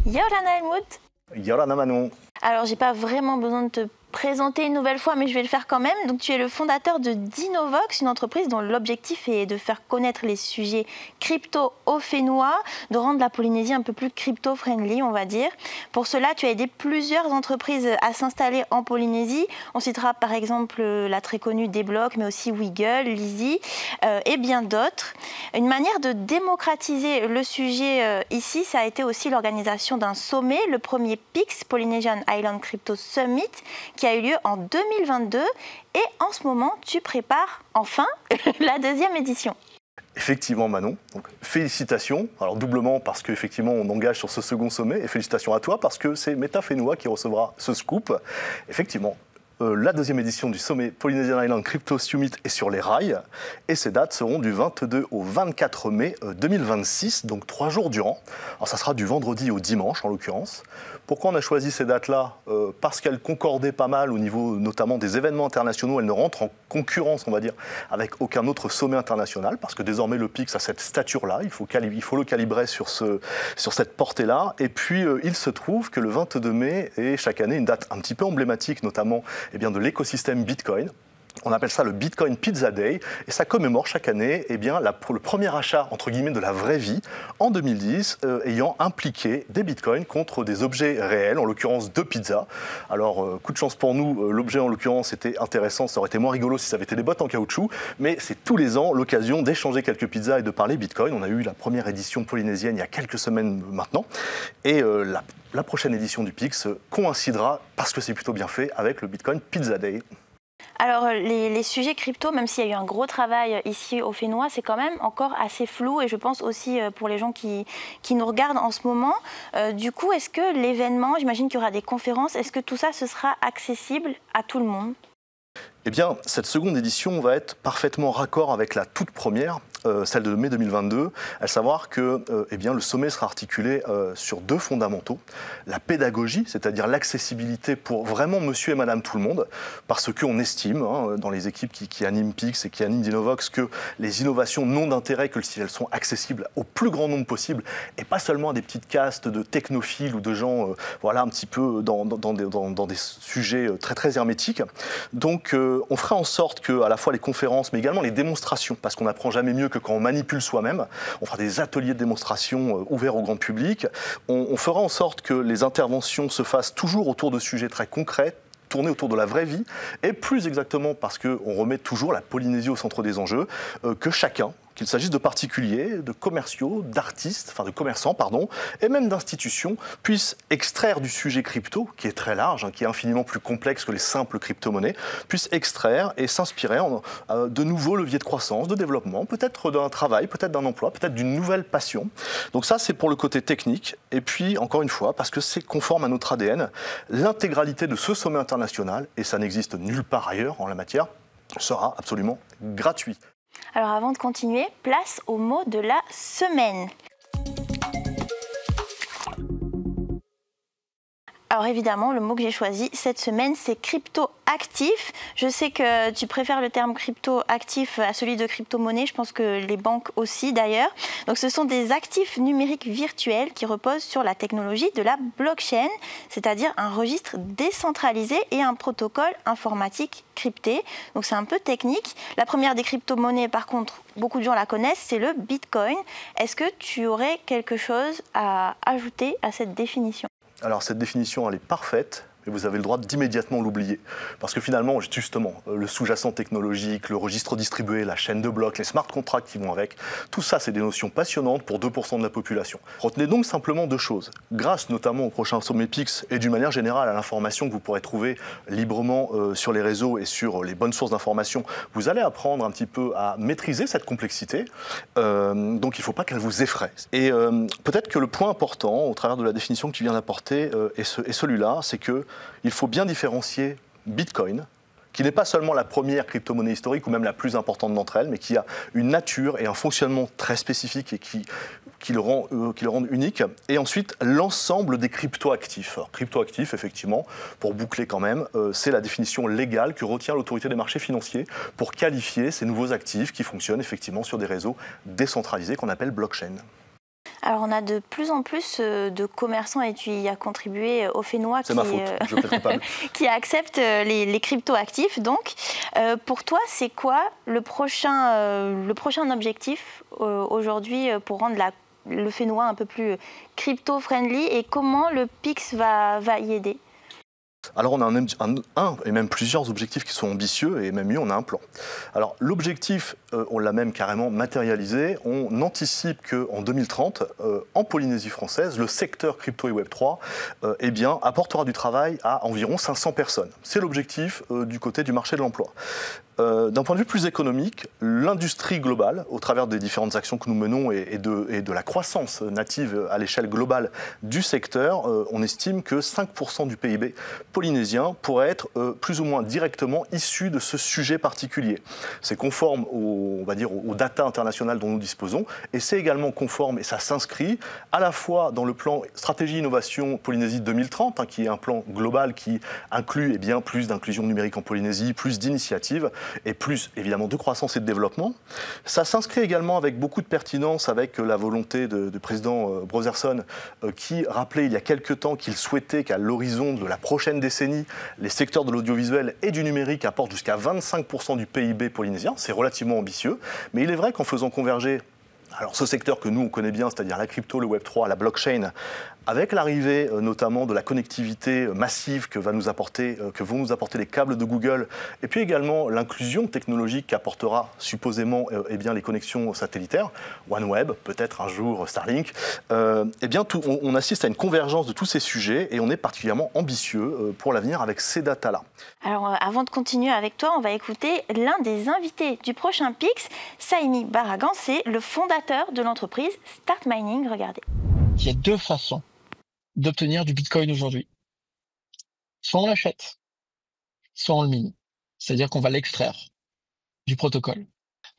Yorana Helmut. Yorana Manon. Alors, j'ai pas vraiment besoin de te présenter une nouvelle fois, mais je vais le faire quand même. Donc, tu es le fondateur de Dinovox, une entreprise dont l'objectif est de faire connaître les sujets crypto aux Fénois, de rendre la Polynésie un peu plus crypto-friendly, on va dire. Pour cela, tu as aidé plusieurs entreprises à s'installer en Polynésie. On citera par exemple la très connue Deblock, mais aussi Wiggle, Lizzy et bien d'autres. Une manière de démocratiser le sujet ici, ça a été aussi l'organisation d'un sommet, le premier PIX, Polynesian Island Crypto Summit, qui a eu lieu en 2022 et en ce moment tu prépares enfin la deuxième édition. Effectivement Manon, donc, félicitations, alors doublement parce qu'effectivement on engage sur ce second sommet et félicitations à toi parce que c'est Meta Fénois qui recevra ce scoop. Effectivement, la deuxième édition du sommet Polynesian Island Crypto Summit est sur les rails et ces dates seront du 22 au 24 mai 2026, donc 3 jours durant. Alors ça sera du vendredi au dimanche en l'occurrence. Pourquoi on a choisi ces dates-là? Parce qu'elles concordaient pas mal au niveau notamment des événements internationaux. Elles ne rentrent en concurrence, on va dire, avec aucun autre sommet international, parce que désormais le PIX a cette stature-là, il faut le calibrer sur cette portée-là. Et puis il se trouve que le 22 mai est chaque année une date un petit peu emblématique, notamment de l'écosystème Bitcoin. On appelle ça le Bitcoin Pizza Day et ça commémore chaque année le premier achat entre guillemets de la vraie vie en 2010 ayant impliqué des bitcoins contre des objets réels, en l'occurrence deux pizzas. Alors coup de chance pour nous, l'objet en l'occurrence était intéressant, ça aurait été moins rigolo si ça avait été des bottes en caoutchouc, mais c'est tous les ans l'occasion d'échanger quelques pizzas et de parler bitcoin. On a eu la première édition polynésienne il y a quelques semaines maintenant et la prochaine édition du PIX coïncidera, parce que c'est plutôt bien fait, avec le Bitcoin Pizza Day. Alors les sujets crypto, même s'il y a eu un gros travail ici au Fénois, c'est quand même encore assez flou et je pense aussi pour les gens qui nous regardent en ce moment. Du coup, est-ce que l'événement, j'imagine qu'il y aura des conférences, est-ce que tout ça ce sera accessible à tout le monde ? Eh bien, cette seconde édition va être parfaitement raccord avec la toute première, celle de mai 2022, à savoir que le sommet sera articulé sur deux fondamentaux. La pédagogie, c'est-à-dire l'accessibilité pour vraiment monsieur et madame tout le monde, parce qu'on estime, dans les équipes qui animent PIX et qui animent Dinovox, que les innovations n'ont d'intérêt que si elles sont accessibles au plus grand nombre possible, et pas seulement à des petites castes de technophiles ou de gens un petit peu dans des sujets très très hermétiques. Donc on fera en sorte que à la fois les conférences mais également les démonstrations, parce qu'on n'apprend jamais mieux que quand on manipule soi-même, on fera des ateliers de démonstration ouverts au grand public, on fera en sorte que les interventions se fassent toujours autour de sujets très concrets, tourner autour de la vraie vie, et plus exactement parce qu'on remet toujours la Polynésie au centre des enjeux, que chacun, qu'il s'agisse de particuliers, de commerciaux, d'artistes, enfin de commerçants, pardon, et même d'institutions, puissent extraire du sujet crypto, qui est très large, qui est infiniment plus complexe que les simples crypto-monnaies, puissent extraire et s'inspirer de nouveaux leviers de croissance, de développement, peut-être d'un travail, peut-être d'un emploi, peut-être d'une nouvelle passion. Donc ça, c'est pour le côté technique. Et puis, encore une fois, parce que c'est conforme à notre ADN, l'intégralité de ce sommet international, et ça n'existe nulle part ailleurs en la matière, sera absolument gratuit. Alors avant de continuer, place au mot de la semaine. Alors évidemment, le mot que j'ai choisi cette semaine, c'est crypto-actif. Je sais que tu préfères le terme crypto-actif à celui de crypto-monnaie. Je pense que les banques aussi d'ailleurs. Donc ce sont des actifs numériques virtuels qui reposent sur la technologie de la blockchain, c'est-à-dire un registre décentralisé et un protocole informatique crypté. Donc c'est un peu technique. La première des crypto-monnaies, par contre, beaucoup de gens la connaissent, c'est le Bitcoin. Est-ce que tu aurais quelque chose à ajouter à cette définition ? Alors cette définition, elle est parfaite, mais vous avez le droit d'immédiatement l'oublier. Parce que finalement, justement, le sous-jacent technologique, le registre distribué, la chaîne de blocs, les smart contracts qui vont avec, tout ça, c'est des notions passionnantes pour 2% de la population. Retenez donc simplement deux choses. Grâce notamment au prochain sommet PIX et d'une manière générale à l'information que vous pourrez trouver librement sur les réseaux et sur les bonnes sources d'information, vous allez apprendre un petit peu à maîtriser cette complexité. Donc il ne faut pas qu'elle vous effraie. Et peut-être que le point important, au travers de la définition que tu viens d'apporter, est celui-là, c'est que il faut bien différencier Bitcoin, qui n'est pas seulement la première crypto-monnaie historique ou même la plus importante d'entre elles, mais qui a une nature et un fonctionnement très spécifiques et qui qui le rendent unique. Et ensuite, l'ensemble des cryptoactifs. Alors, cryptoactifs, effectivement, pour boucler quand même, c'est la définition légale que retient l'autorité des marchés financiers pour qualifier ces nouveaux actifs qui fonctionnent effectivement sur des réseaux décentralisés qu'on appelle blockchain. Alors, on a de plus en plus de commerçants, et tu y as contribué, au Fénois, qui acceptent les crypto-actifs. Donc, pour toi, c'est quoi le prochain objectif aujourd'hui pour rendre le Fénois un peu plus crypto-friendly, et comment le PIX va y aider ? Alors on a un et même plusieurs objectifs qui sont ambitieux, et même mieux, on a un plan. Alors l'objectif, on l'a même carrément matérialisé. On anticipe qu'en 2030, en Polynésie française, le secteur crypto et Web3 apportera du travail à environ 500 personnes. C'est l'objectif du côté du marché de l'emploi. D'un point de vue plus économique, l'industrie globale, au travers des différentes actions que nous menons et de la croissance native à l'échelle globale du secteur, on estime que 5% du PIB polynésien pourrait être plus ou moins directement issu de ce sujet particulier. C'est conforme aux data internationales dont nous disposons, et c'est également conforme, et ça s'inscrit à la fois dans le plan Stratégie Innovation Polynésie 2030, qui est un plan global qui inclut plus d'inclusion numérique en Polynésie, plus d'initiatives, et plus évidemment de croissance et de développement. Ça s'inscrit également avec beaucoup de pertinence avec la volonté du président Brotherson qui rappelait il y a quelques temps qu'il souhaitait qu'à l'horizon de la prochaine décennie, les secteurs de l'audiovisuel et du numérique apportent jusqu'à 25% du PIB polynésien. C'est relativement ambitieux, mais il est vrai qu'en faisant converger ce secteur que nous on connaît bien, c'est-à-dire la crypto, le Web3, la blockchain, avec l'arrivée notamment de la connectivité massive que vont nous apporter les câbles de Google, et puis également l'inclusion technologique qu'apportera supposément les connexions satellitaires, OneWeb, peut-être un jour Starlink, on assiste à une convergence de tous ces sujets, et on est particulièrement ambitieux pour l'avenir avec ces datas-là. Alors avant de continuer avec toi, on va écouter l'un des invités du prochain PIX, Saimi Baragan, c'est le fondateur de l'entreprise Start Mining. Regardez. Il y a deux façons d'obtenir du Bitcoin aujourd'hui. Soit on l'achète, soit on le mine. C'est-à-dire qu'on va l'extraire du protocole.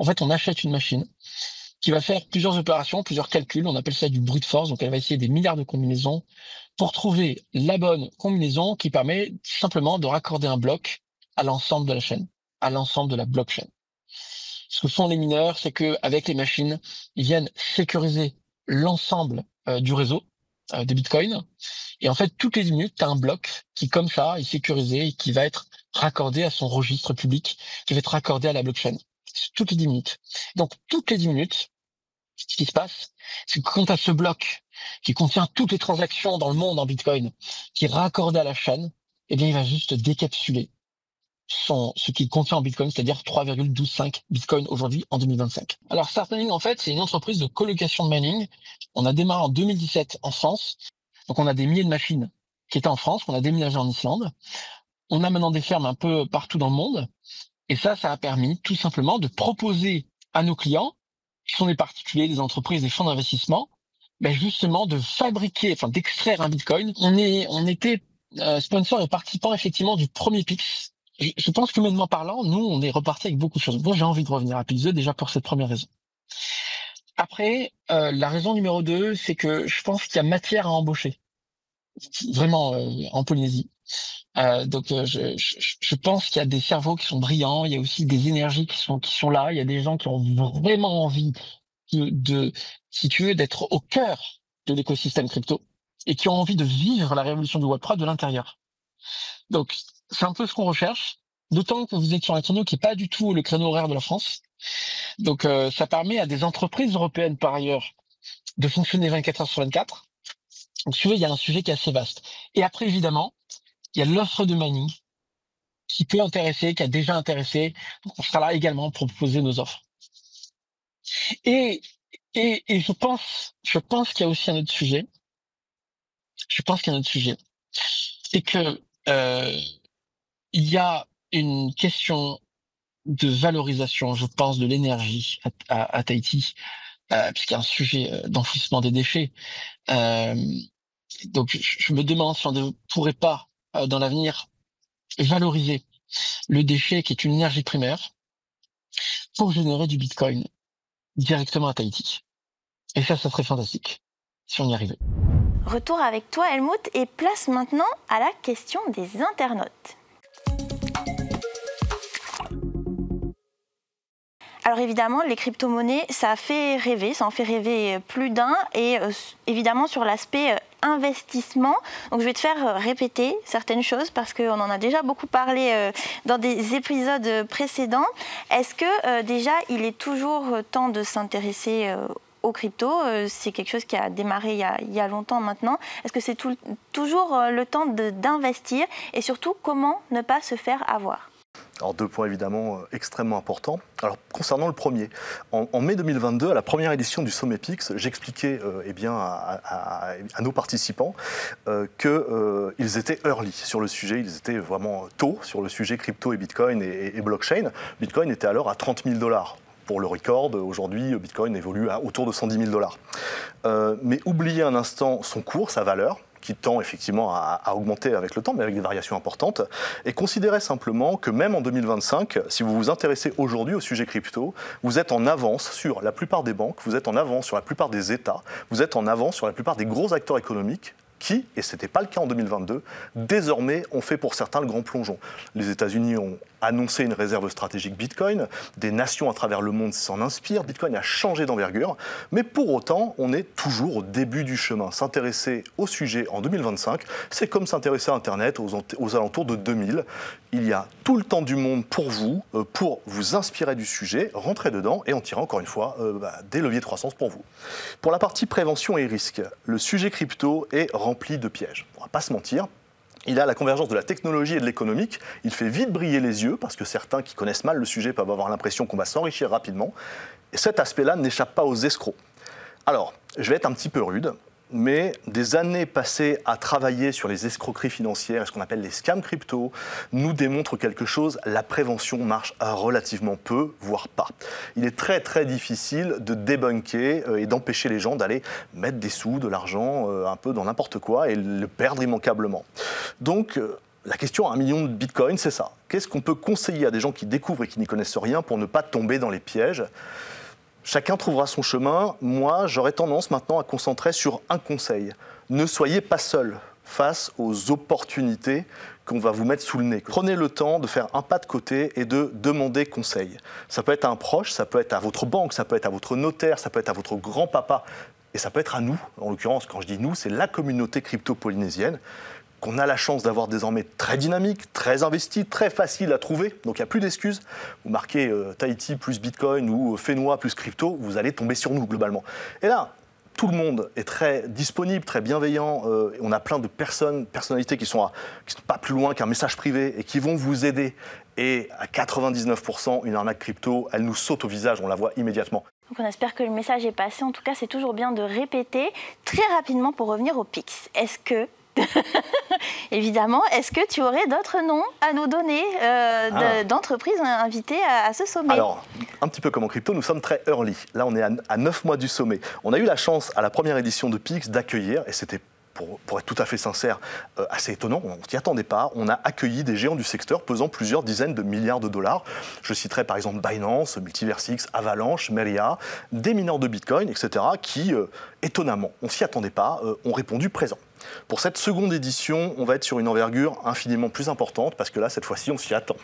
En fait, on achète une machine qui va faire plusieurs opérations, plusieurs calculs. On appelle ça du brute force. Donc, elle va essayer des milliards de combinaisons pour trouver la bonne combinaison qui permet simplement de raccorder un bloc à l'ensemble de la chaîne, à l'ensemble de la blockchain. Ce que font les mineurs, c'est qu'avec les machines, ils viennent sécuriser l'ensemble du réseau de Bitcoin. Et en fait, toutes les minutes, tu as un bloc qui, comme ça, est sécurisé et qui va être raccordé à son registre public, qui va être raccordé à la blockchain. Toutes les 10 minutes. Donc, toutes les 10 minutes, ce qui se passe, c'est que quand tu as ce bloc qui contient toutes les transactions dans le monde en Bitcoin, qui est raccordé à la chaîne, eh bien, il va juste décapsuler ce qu'il contient en Bitcoin, c'est-à-dire 3,125 Bitcoin aujourd'hui en 2025. Alors, Start Mining, en fait, c'est une entreprise de colocation de mining. On a démarré en 2017 en France. Donc, on a des milliers de machines qui étaient en France, qu'on a déménagé en Islande. On a maintenant des fermes un peu partout dans le monde. Et ça a permis tout simplement de proposer à nos clients, qui sont des particuliers, des entreprises, des fonds d'investissement, justement de fabriquer, d'extraire un Bitcoin. On était sponsor et participant effectivement du premier PIX. Et je pense qu'humainement parlant, nous, on est reparti avec beaucoup de choses. Moi, j'ai envie de revenir à PIX2 déjà pour cette première raison. Après, la raison numéro 2, c'est que je pense qu'il y a matière à embaucher, vraiment en Polynésie. Je pense qu'il y a des cerveaux qui sont brillants, il y a aussi des énergies qui sont là, il y a des gens qui ont vraiment envie si tu veux, d'être au cœur de l'écosystème crypto et qui ont envie de vivre la révolution du Web3 de l'intérieur. Donc, c'est un peu ce qu'on recherche, d'autant que vous êtes sur un créneau qui n'est pas du tout le créneau horaire de la France. Donc, ça permet à des entreprises européennes, par ailleurs, de fonctionner 24 heures sur 24. Donc, si tu veux, il y a un sujet qui est assez vaste. Et après, évidemment, il y a l'offre de mining qui peut intéresser, qui a déjà intéressé. Donc, on sera là également pour proposer nos offres. Et je pense qu'il y a aussi un autre sujet. C'est que il y a une question de valorisation, je pense, de l'énergie à Tahiti, puisqu'il y a un sujet d'enfouissement des déchets. Donc, je me demande si on ne pourrait pas, dans l'avenir, valoriser le déchet qui est une énergie primaire pour générer du Bitcoin directement à Tahiti. Et ça serait fantastique, si on y arrivait. Retour avec toi Helmut et place maintenant à la question des internautes. Alors évidemment, les crypto-monnaies, ça en fait rêver plus d'un et évidemment sur l'aspect investissement. Donc je vais te faire répéter certaines choses parce qu'on en a déjà beaucoup parlé dans des épisodes précédents. Est-ce que déjà il est toujours temps de s'intéresser aux cryptos? C'est quelque chose qui a démarré il y a longtemps maintenant. Est-ce que c'est toujours le temps d'investir et surtout comment ne pas se faire avoir? Alors 2 points évidemment extrêmement importants. Alors concernant le premier, en mai 2022, à la première édition du Sommet Pix, j'expliquais à nos participants qu'ils étaient early sur le sujet, ils étaient vraiment tôt sur le sujet crypto et Bitcoin et blockchain. Bitcoin était alors à 30 000 $. Pour le record, aujourd'hui, Bitcoin évolue à autour de 110 000 $. Mais oubliez un instant son cours, sa valeur, qui tend effectivement à augmenter avec le temps, mais avec des variations importantes, et considérez simplement que même en 2025, si vous vous intéressez aujourd'hui au sujet crypto, vous êtes en avance sur la plupart des banques, vous êtes en avance sur la plupart des États, vous êtes en avance sur la plupart des gros acteurs économiques qui, et ce n'était pas le cas en 2022, désormais ont fait pour certains le grand plongeon. Les États-Unis ont annoncé une réserve stratégique Bitcoin, des nations à travers le monde s'en inspirent, Bitcoin a changé d'envergure, mais pour autant, on est toujours au début du chemin. S'intéresser au sujet en 2025, c'est comme s'intéresser à Internet aux alentours de 2000. Il y a tout le temps du monde pour vous inspirer du sujet, rentrer dedans et en tirer encore une fois des leviers de croissance pour vous. Pour la partie prévention et risque, le sujet crypto est rempli de pièges. On ne va pas se mentir. Il a la convergence de la technologie et de l'économique. Il fait vite briller les yeux parce que certains qui connaissent mal le sujet peuvent avoir l'impression qu'on va s'enrichir rapidement. Et cet aspect-là n'échappe pas aux escrocs. Alors, je vais être un petit peu rude, mais des années passées à travailler sur les escroqueries financières, ce qu'on appelle les scams crypto, nous démontrent quelque chose, la prévention marche relativement peu, voire pas. Il est très très difficile de débunker et d'empêcher les gens d'aller mettre des sous, de l'argent, un peu dans n'importe quoi et le perdre immanquablement. Donc, la question à 1 million de bitcoins, c'est ça. Qu'est-ce qu'on peut conseiller à des gens qui découvrent et qui n'y connaissent rien pour ne pas tomber dans les pièges ? Chacun trouvera son chemin. Moi, j'aurais tendance maintenant à concentrer sur un conseil. Ne soyez pas seul face aux opportunités qu'on va vous mettre sous le nez. Prenez le temps de faire un pas de côté et de demander conseil. Ça peut être à un proche, ça peut être à votre banque, ça peut être à votre notaire, ça peut être à votre grand-papa. Et ça peut être à nous. En l'occurrence, quand je dis nous, c'est la communauté crypto-polynésienne qu'on a la chance d'avoir désormais très dynamique, très investi, très facile à trouver. Donc il n'y a plus d'excuses. Vous marquez Tahiti plus Bitcoin ou Fénois plus crypto, vous allez tomber sur nous globalement. Et là, tout le monde est très disponible, très bienveillant. On a plein de personnalités qui sont pas plus loin qu'un message privé et qui vont vous aider. Et à 99%, une arnaque crypto, elle nous saute au visage, on la voit immédiatement. Donc on espère que le message est passé. En tout cas, c'est toujours bien de répéter très rapidement pour revenir au Pix. Est-ce que évidemment, est-ce que tu aurais d'autres noms à nous donner d'entreprises invitées à ce sommet? Alors, un petit peu comme en crypto, nous sommes très early. Là, on est à 9 mois du sommet. On a eu la chance, à la première édition de Pix, d'accueillir, et c'était, pour être tout à fait sincère, assez étonnant, on ne s'y attendait pas, on a accueilli des géants du secteur pesant plusieurs dizaines de milliards de dollars. Je citerai par exemple Binance, Multiversix, Avalanche, Meria, des mineurs de Bitcoin, etc., qui, étonnamment, on ne s'y attendait pas, ont répondu présent. Pour cette seconde édition, on va être sur une envergure infiniment plus importante parce que là, cette fois-ci, on s'y attend.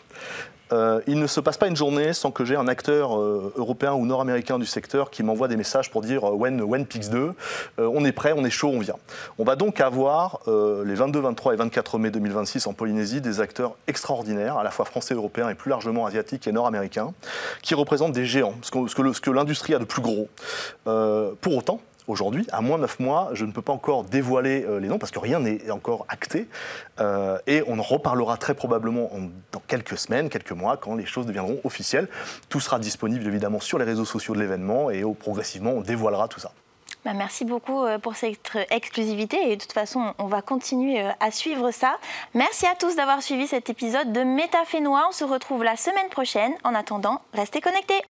Il ne se passe pas une journée sans que j'ai un acteur européen ou nord-américain du secteur qui m'envoie des messages pour dire when Pix 2, on est prêt, on est chaud, on vient. On va donc avoir les 22, 23 et 24 mai 2026 en Polynésie des acteurs extraordinaires, à la fois français, européens et plus largement asiatiques et nord-américains, qui représentent des géants, ce que l'industrie a de plus gros. Pour autant, aujourd'hui, à moins de 9 mois, je ne peux pas encore dévoiler les noms parce que rien n'est encore acté. Et on en reparlera très probablement dans quelques semaines, quelques mois, quand les choses deviendront officielles. Tout sera disponible évidemment sur les réseaux sociaux de l'événement et progressivement, on dévoilera tout ça. Merci beaucoup pour cette exclusivité et de toute façon, on va continuer à suivre ça. Merci à tous d'avoir suivi cet épisode de Méta Fénois. On se retrouve la semaine prochaine. En attendant, restez connectés.